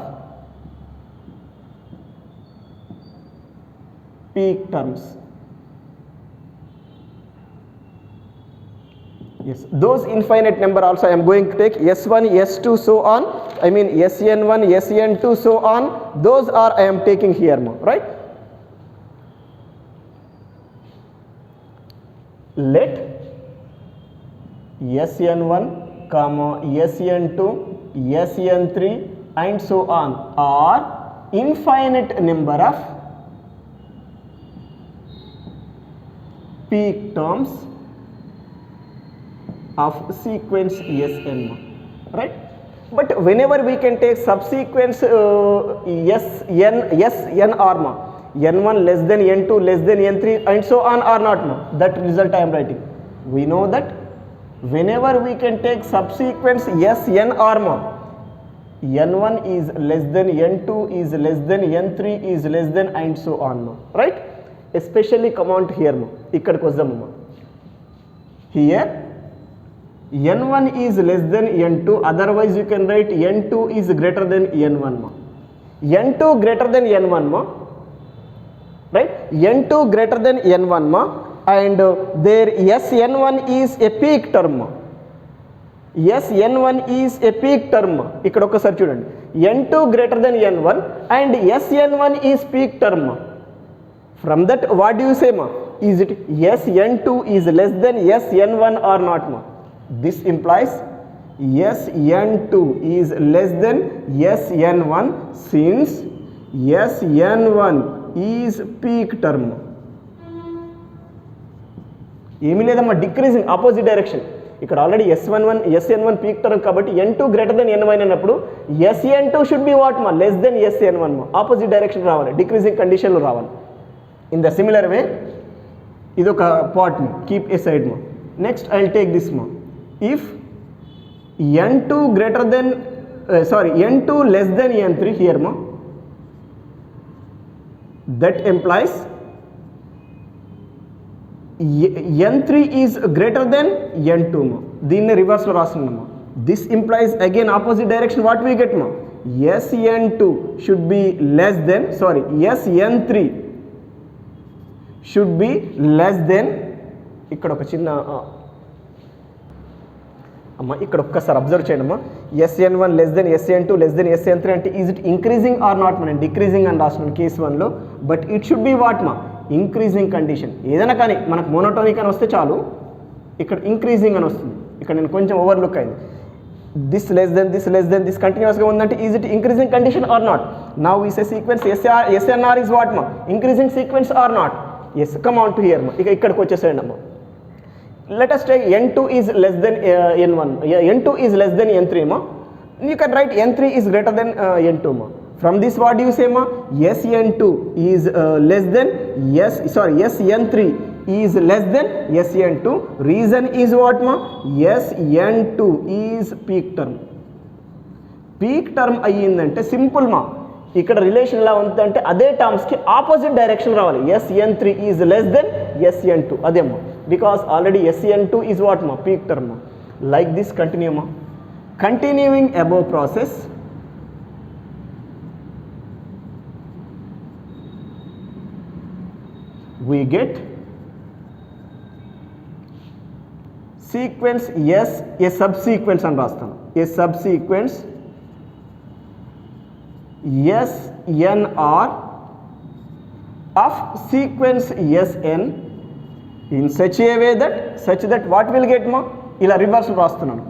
peak terms. Yes, those infinite number also I am going to take S1, S2 so on. I mean Sn1, Sn2 so on. Those are I am taking here more, right? Let Sn1, Sn2, Sn3 and so on are infinite number of peak terms of sequence Sn, right? But whenever we can take subsequence SNR n1 less than n2 less than n3 and so on or not that result I am writing. We know that whenever we can take subsequence SNR n1 is less than n2 is less than n3 is less than and so on right? Especially come on to here ikkadiki vazdam here n1 is less than n2, otherwise you can write n2 is greater than n1 n2 greater than n1 right? n2 greater than n1 and there Sn1 is a peak term. Sn1 is a peak term. ఇక్కడ ఒకసారి చూడండి, n2 greater than n1 and Sn1 is peak term. From that what do you say is it Sn2 is less than Sn1 or not This implies Sn2 is less than Sn1 since Sn1 is peak term. ఏమీ లేదమ్మా, decreasing opposite direction. ఇక్కడ already Sn1 peak term కాబట్టి n2 greater than n1 అయినప్పుడు Sn2 should be what less than Sn1 opposite direction రావాలి, decreasing కండిషన్లో రావాలి. In the similar way ఇది ఒక part keep a side next I will take this if n2 greater than n2 less than n3 here that implies n3 is greater than n2 దీన్ని reverse లో రాస్తున్నాము. This implies again opposite direction. What we get ma? Sn2 should be less than, sorry, Sn3 should be less than, ఇక్కడ ఒక చిన్న అమ్మ ఇక్కడ ఒక్కసారి observe చేయండి అమ్మా, Sn1 less than Sn2 less than Sn3 అంటే is it increasing or not? మనం డిక్రీజింగ్ అని రాస్తున్నాం కేస్ 1లో, but it should be what మా? Increasing condition. ఏదైనా కానీ మనకు మోనోటోనిక్ అని వస్తే చాలు, ఇక్కడ ఇంక్రీజింగ్ అని వస్తుంది. ఇక్కడ నేను కొంచెం ఓవర్లుక్ అయింది. దిస్ లెస్ దెన్ దిస్ కంటిన్యూస్గా ఉందంటే is it increasing condition or not? Now ఈ say sequence SNR is what మా? Increasing sequence or not? Yes, come on to here మా. ఇక ఇక్కడికి వచ్చేసేయండి అమ్మా. Let us take n2 is less than n1, n2 is less than n3 ma. You can write n3 is greater than n2 ma. From this what do you say ma? Sn2 is less than Sn3 is less than Sn2. Reason is what ma? Sn2 is peak term. Peak term అయ్యిందంటే simple మా, ఇక్కడ relation ఎలా ఉందంటే అదే టర్మ్స్కి opposite direction రావాలి. Sn3 is less than Sn2, అదేమ్మా, because already Sn2 is what మా? Peak term. Like this continue మా. Continuing above process, we get sequence S, a subsequence అని రాస్తాను. A subsequence SNR of sequence Sn in such a way that what will get ma? ఇలా reverse రాస్తున్నాను.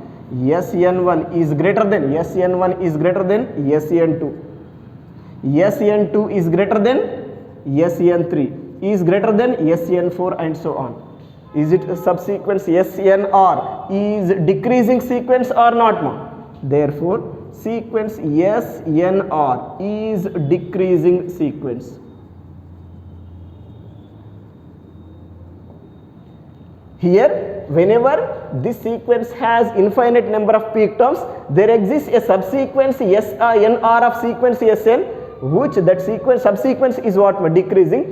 Sn1 is greater than Sn2, Sn2 is greater than Sn3 is greater than Sn4 and so on. Is it a subsequence SNR is decreasing sequence or not ma? Therefore sequence SNR is decreasing sequence. Here whenever this sequence has infinite number of peak terms, there exists a subsequence SNR of sequence Sn, which that sequence subsequence is what ma? Decreasing.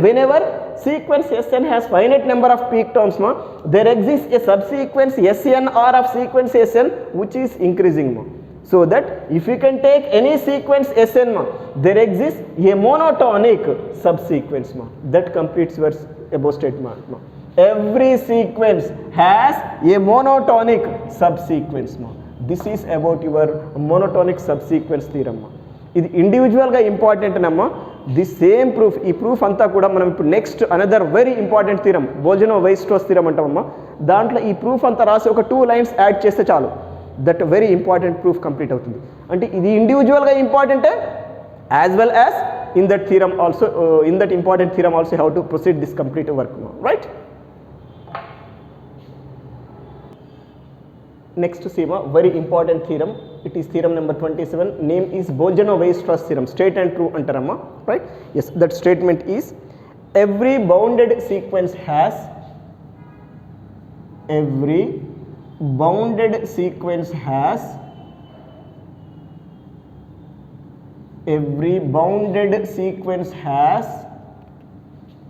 Whenever sequence Sn has finite number of peak terms ma, there exists a subsequence SNR of sequence Sn which is increasing ma. So that if you can take any sequence Sn ma, there exists a monotonic subsequence ma. That completes your above statement ma. Every sequence has a monotonic subsequence ma. This is about your monotonic subsequence theorem ma. ఇది ఇండివిజువల్గా important నమ్మా. The same proof, ఈ proof అంతా కూడా మనం ఇప్పుడు next another very important theorem, Bolzano Weierstrass theorem అంటామమ్మా. దాంట్లో ఈ ప్రూఫ్ అంతా రాసి ఒక 2 lines యాడ్ చేస్తే చాలు, that very important proof complete అవుతుంది. అంటే ఇది ఇండివిజువల్గా ఇంపార్టెంటే, as well as in that theorem also, in that important theorem also how to proceed this complete work, right? Next see ma, very important theorem. It is theorem number 27. Name is Bolzano-Weierstrass theorem. Straight and true antarama, right? Yes, that statement is every bounded sequence has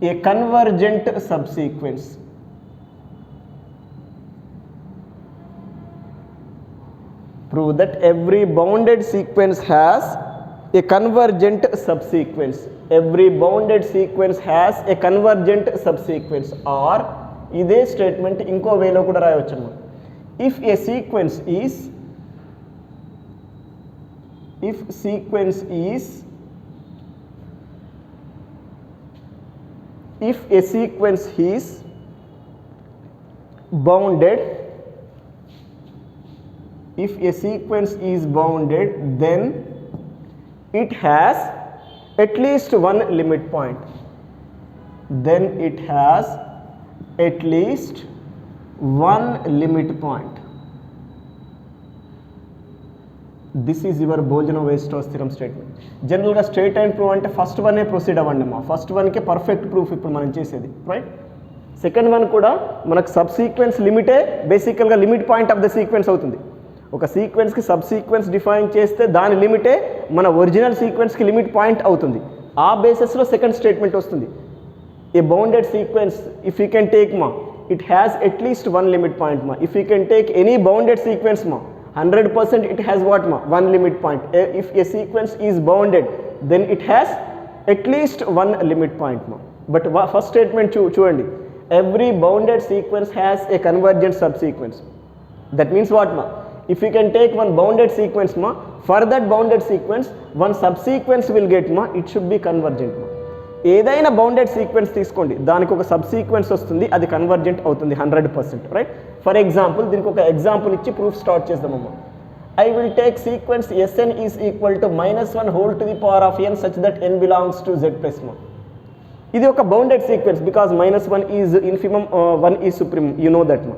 a convergent subsequence. Prove that every bounded sequence has a convergent subsequence. Every bounded sequence has a convergent subsequence. Or ఇదే statement ఇంకో వేలో కూడా రాయవచ్చు. If a sequence is bounded, if a sequence is bounded, then it has at least one limit point. Then it has at least one limit point. This is your Bolzano-Weierstrass theorem statement. జనరల్గా straight and prove అంటే first one proceed అవ్వండి అమ్మా. First one K perfect proof ఇప్పుడు మనం చేసేది, right? Second one కూడా మనకు sub sequence లిమిటే బేసికల్గా limit point of the sequence అవుతుంది. ఒక సీక్వెన్స్కి సబ్ సీక్వెన్స్ డిఫైన్ చేస్తే దాని లిమిటే మన ఒరిజినల్ సీక్వెన్స్కి లిమిట్ పాయింట్ అవుతుంది. ఆ బేసిస్లో సెకండ్ స్టేట్మెంట్ వస్తుంది. A bounded sequence if you can take మా, it has at least one limit point మా. If you can take any bounded sequence మా, 100% it has what ma? One limit point. If a sequence is bounded, then it has at least one limit point ma. But first statement చూడండి, every bounded sequence has a convergent subsequence. That means what ma? If you can take one bounded sequence ma, for that bounded sequence one subsequence will get ma, it should be convergent ma. ఏదైనా bounded sequence తీసుకోండి, దానికి ఒక sub sequence వస్తుంది, అది convergent అవుతుంది 100%, right? For example దీనికి ఒక example ఇచ్చి ప్రూఫ్ స్టార్ట్ చేద్దామమ్మా. I will take sequence Sn is equal to -1 whole to the power of n such that n belongs to z plus 1. ఇది ఒక bounded sequence because -1 is infimum, 1 is supreme, you know that మా.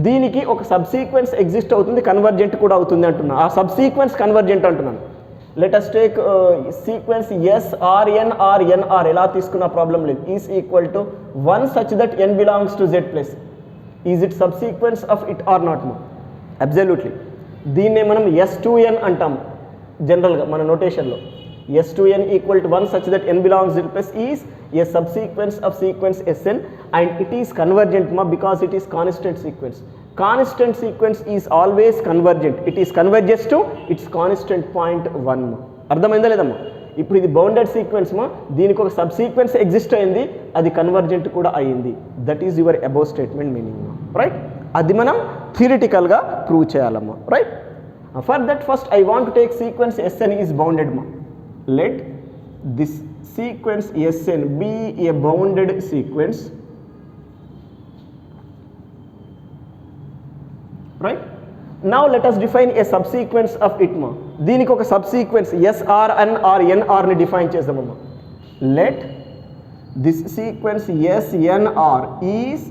దీనికి ఒక subsequence exist అవుతుంది, convergent కూడా అవుతుంది అంటున్నా. ఆ సబ్ సీక్వెన్స్ కన్వర్జెంట్ అంటున్నాను. Let us take sequence S R N R N R, ఎలా తీసుకున్న ప్రాబ్లం లేదు, is equal to 1 such that n belongs to z plus. Is it sub sequence of it or not మా? Absolutely. దీన్నే మనం S2n అంటాం జనరల్గా మన నోటేషన్లో. S2n equal to 1 such that n belongs to z plus is a subsequence of sequence Sn and it is convergent ma, because it is constant sequence. Constant sequence is always convergent. It is converges to its constant point 1 ma. అర్థమైందా లేదమ్మా? ఇప్పుడు ఇది bounded sequence మా, దీనికి ఒక subsequence exist అయింది, అది convergent కూడా అయ్యింది. That is your above statement meaning మా, రైట్? అది మనం థియరిటికల్గా ప్రూవ్ చేయాలమ్మా, right? For that first I want to take sequence Sn is bounded మా. Let this sequence Sn be a bounded sequence, right? Now let us define a subsequence of it ma. దీనికి ఒక subsequence SRN or NR ని define చేద్దామమ్మా. Let this sequence SNR is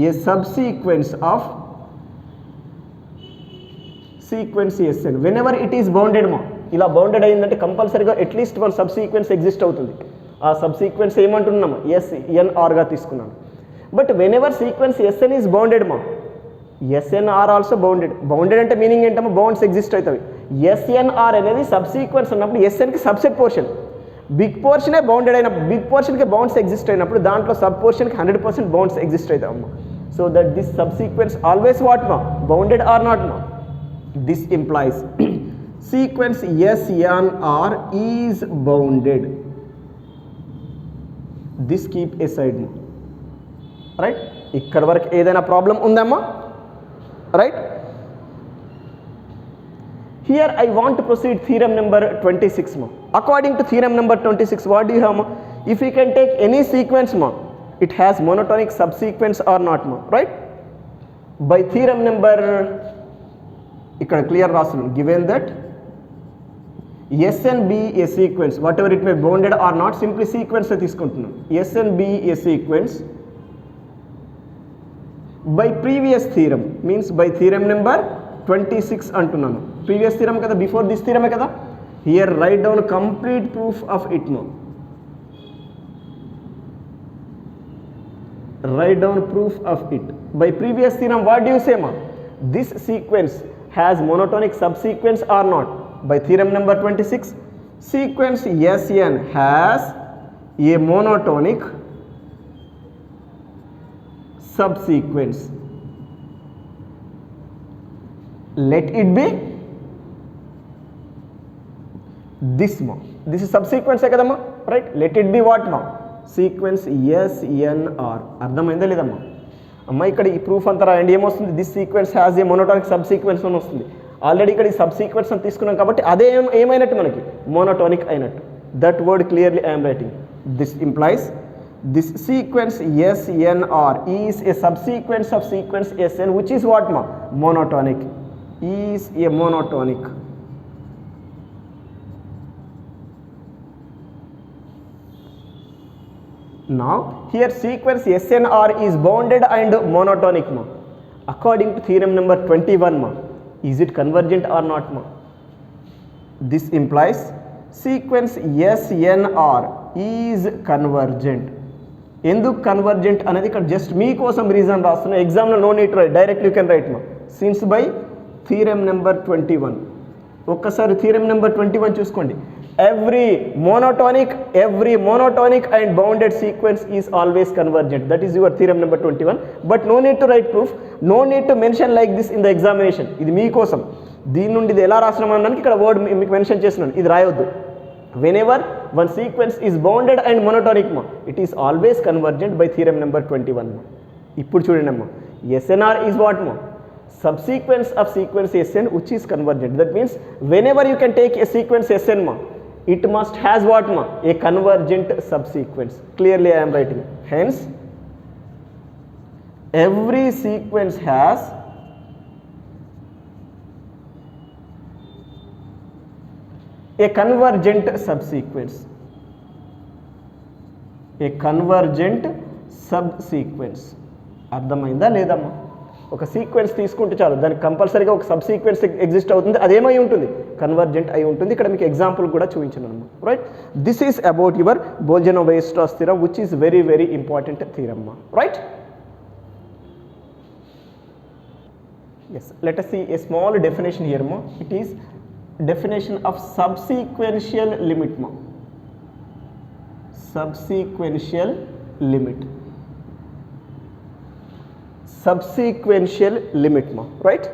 a subsequence of sequence Sn whenever it is bounded ma. ఇలా bounded అయిందంటే కంపల్సరీగా at least one sub sequence exist అవుతుంది. ఆ sub sequence ఏమంటున్నామా? SNRగా తీసుకున్నాను. But when ever sequence Sn is bounded మా, SNR also bounded. Bounded అంటే meaning ఏంటమ్మా? Bounds exist అవుతాయి. SNR అనేది సబ్ సీక్వెన్స్ అన్నప్పుడు Snకి సబ్సెట్ పోర్షన్, బిగ్ పోర్షనే బౌండెడ్ అయిన, బిగ్ పోర్షన్కి బౌండ్స్ ఎగ్జిస్ట్ అయినప్పుడు దాంట్లో సబ్ పోర్షన్కి 100% బౌండ్స్ ఎగ్జిస్ట్ అవుతాయి అమ్మా. So that this sub sequence always what మా? బౌండెడ్ ఆర్ నాట్ మా? This implies sequence SNR is bounded. This keep aside, right? ఇక్కడ వరకు ఏదైనా ప్రాబ్లం ఉందమ్మా, right? Here I want to proceed theorem number 26 ma. According to theorem number 26, what do you have ma? If you can take any sequence ma, it has monotonic subsequence or not ma, right? By theorem number ఇక్కడ clear రాస్తున్నాను, given that Sn be a sequence, whatever it may be bounded or not, simply sequence తీసుకుంటున్నాను. Sn be a sequence by previous theorem, means by theorem number 26 అంటున్నాను. Previous theorem కదా, before this థీరమే కదా. Here write down complete proof of it no. Write down proof of it. By previous theorem, what do you say ma? This sequence has monotonic subsequence or not? By theorem number 26, sequence Sn has a monotonic subsequence. Let it be this ma. This is subsequence kadamma, right? Let it be what ma? Sequence SNR. అర్థమైందా లేదమ్మా? అమ్మ ఇక్కడ ఈ proof అంతా రాయండి. ఏమొస్తుంది? This sequence has A monotonic sub sequence అని వస్తుంది. ఆల్రెడీ ఇక్కడ ఈ సబ్ సీక్వెన్స్ అని తీసుకున్నాం కాబట్టి అదే ఏమైనట్టు మనకి? మోనోటానిక్ అయినట్టు. That word clearly I'm writing. This implies this sequence SNR is a subsequence of sequence Sn which is what మా? Monotonic. Is a monotonic. Now here sequence SNR is bounded and monotonic ma. According to theorem number 21 ma, is it convergent or not ma? This implies sequence SNR is convergent. ఎందుకు convergent అనేది ఇక్కడ just మీకోసం reason రాస్తున్నా. ఎగ్జామ్లో no need write, direct you can write మా. Since by theorem number 21. ఒక్కసారి theorem number 21 చూసుకోండి. every monotonic and bounded sequence is always convergent. That is your theorem number 21. But no need to write proof, no need to mention like this in the examination. ఇది మీకోసం. దీని నుండి ఇది ఎలా రాసినాం అనడానికి ఇక్కడ వర్డ్ మీకు మెన్షన్ చేస్తున్నాను, ఇది రాయొద్దు. whenever one sequence is bounded and monotonic ma, it is always convergent by theorem number 21 ma. ఇప్పుడు చూడండి అమ్మా, SNR is what ma? Subsequence of sequence Sn which is convergent. That means whenever you can take a sequence Sn ma, it must has what ma? A convergent subsequence. Clearly I am writing. Hence every sequence has a convergent subsequence. A convergent subsequence. అర్థమైందా లేదమ్మా? ఒక sequence తీసుకుంటే చాలు, దానికి కంపల్సరీగా ఒక subsequence exist అవుతుంది, అదేమై ఉంటుంది, కన్వర్జెంట్ అయి ఉంటుంది. ఇక్కడ మీకు ఎగ్జాంపుల్ కూడా చూపించాను అమ్మా. Right, this is about your Bolzano Weierstrass theorem which is very very important theorem అమ్మా. Right, yes, let us see a small definition here ma. It is definition of subsequential limit ma. Subsequential limit. Subsequential limit ma. Right?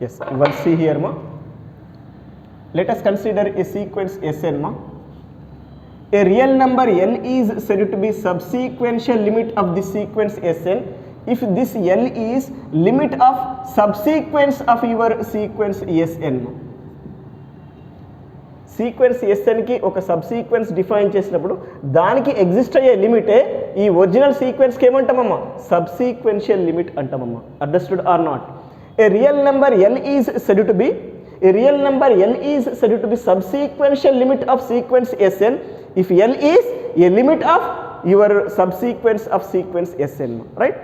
Yes, let's see here ma. Let us consider a sequence Sn ma. A real number L is said to be subsequential limit of the sequence Sn if this L is limit of subsequence of your sequence Sn. Sequence Snకి ఒక subsequence define చేసినప్పుడు దానికి exist అయ్యే లిమిటే ఈ original సీక్వెన్స్కి ఏమంటామమ్మా, subsequential limit అంటామమ్మా. Understood or not? A real number L is said to be subsequential limit of sequence Sn if L is a limit of your subsequence of sequence Sn. Right,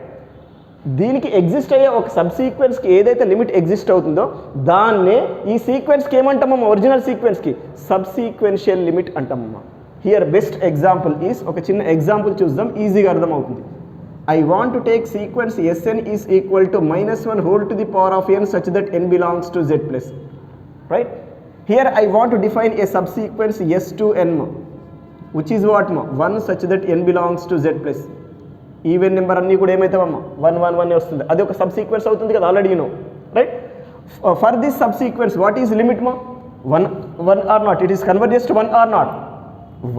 దీనికి exist అయ్యే ఒక సబ్సీక్వెన్స్కి ఏదైతే limit exist అవుతుందో దాన్నే ఈ సీక్వెన్స్కి ఏమంటామమ్మా, ఒరిజినల్ సీక్వెన్స్కి సబ్సీక్వెన్షియల్ లిమిట్ అంటామమ్మా. హియర్ బెస్ట్ ఎగ్జాంపుల్ ఈస్, ఒక చిన్న ఎగ్జాంపుల్ చూద్దాం, ఈజీగా అర్థమవుతుంది. I want to take sequence Sn is equal to -1 whole to the power of n such that n belongs to Z plus. Right? Here I want to define a subsequence S2n ma, which is what ma? 1 such that n belongs to Z plus. Even number అన్నీ కూడా ఏమవుతామమ్మా, 1 1 1 వస్తుంది, అది ఒక subsequence అవుతుంది కదా, already no. Right, for this subsequence what is limit మా, 1 1 or not, it is converges to 1 or not.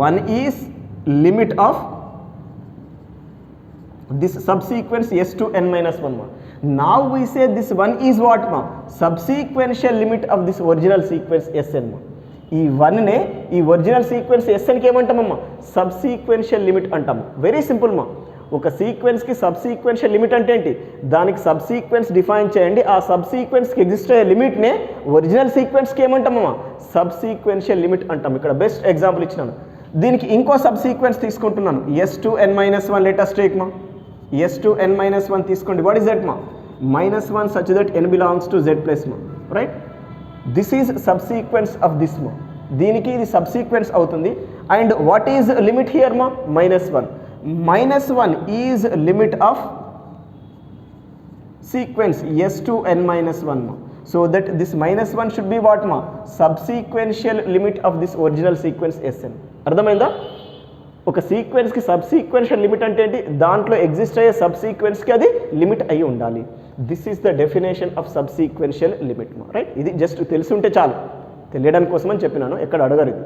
1 is limit of this subsequence S2n minus 1 ma. Now we say this 1 is what ma? Subsequential limit of this original sequence Sn ma. ఈ 1 నే ఈ original sequence Sn కి ఏమంటామమ్మా, subsequential limit అంటాము. Very simple మా. ఒక సీక్వెన్స్కి subsequential limit అంటే ఏంటి, దానికి సబ్సీక్వెన్స్ డిఫైన్ చేయండి, ఆ సబ్సీక్వెన్స్కి ఎగ్జిస్ట్ అయ్యే లిమిట్నే ఒరిజినల్ సీక్వెన్స్కి ఏమంటామమ్మా, సబ్సీక్వెన్షియల్ లిమిట్ అంటాం. ఇక్కడ బెస్ట్ ఎగ్జాంపుల్ ఇచ్చినాను. దీనికి ఇంకో సబ్సీక్వెన్స్ తీసుకుంటున్నాను, S2n minus 1. Let us take మా, S2n minus 1 తీసుకోండి. వాట్ ఈస్ దట్ మా, -1 such that n belongs to Z plus ma. Right, this is subsequence of this మా. దీనికి ఇది సబ్సీక్వెన్స్ అవుతుంది. And what is limit here మా, -1. -1 is limit of sequence S2n minus 1 ma. So that this -1 should be what ma, subsequential limit of this original sequence Sn. అర్థమైందా? ఒక సీక్వెన్స్కి subsequential limit అంటే ఏంటి, దాంట్లో ఎగ్జిస్ట్ అయ్యే సబ్సీక్వెన్స్కి అది లిమిట్ అయి ఉండాలి. This is the definition of subsequential limit మా. రైట్, ఇది జస్ట్ తెలిసి ఉంటే చాలు, తెలియడానికి కోసమని చెప్పినాను, ఎక్కడ అడగరు ఇది.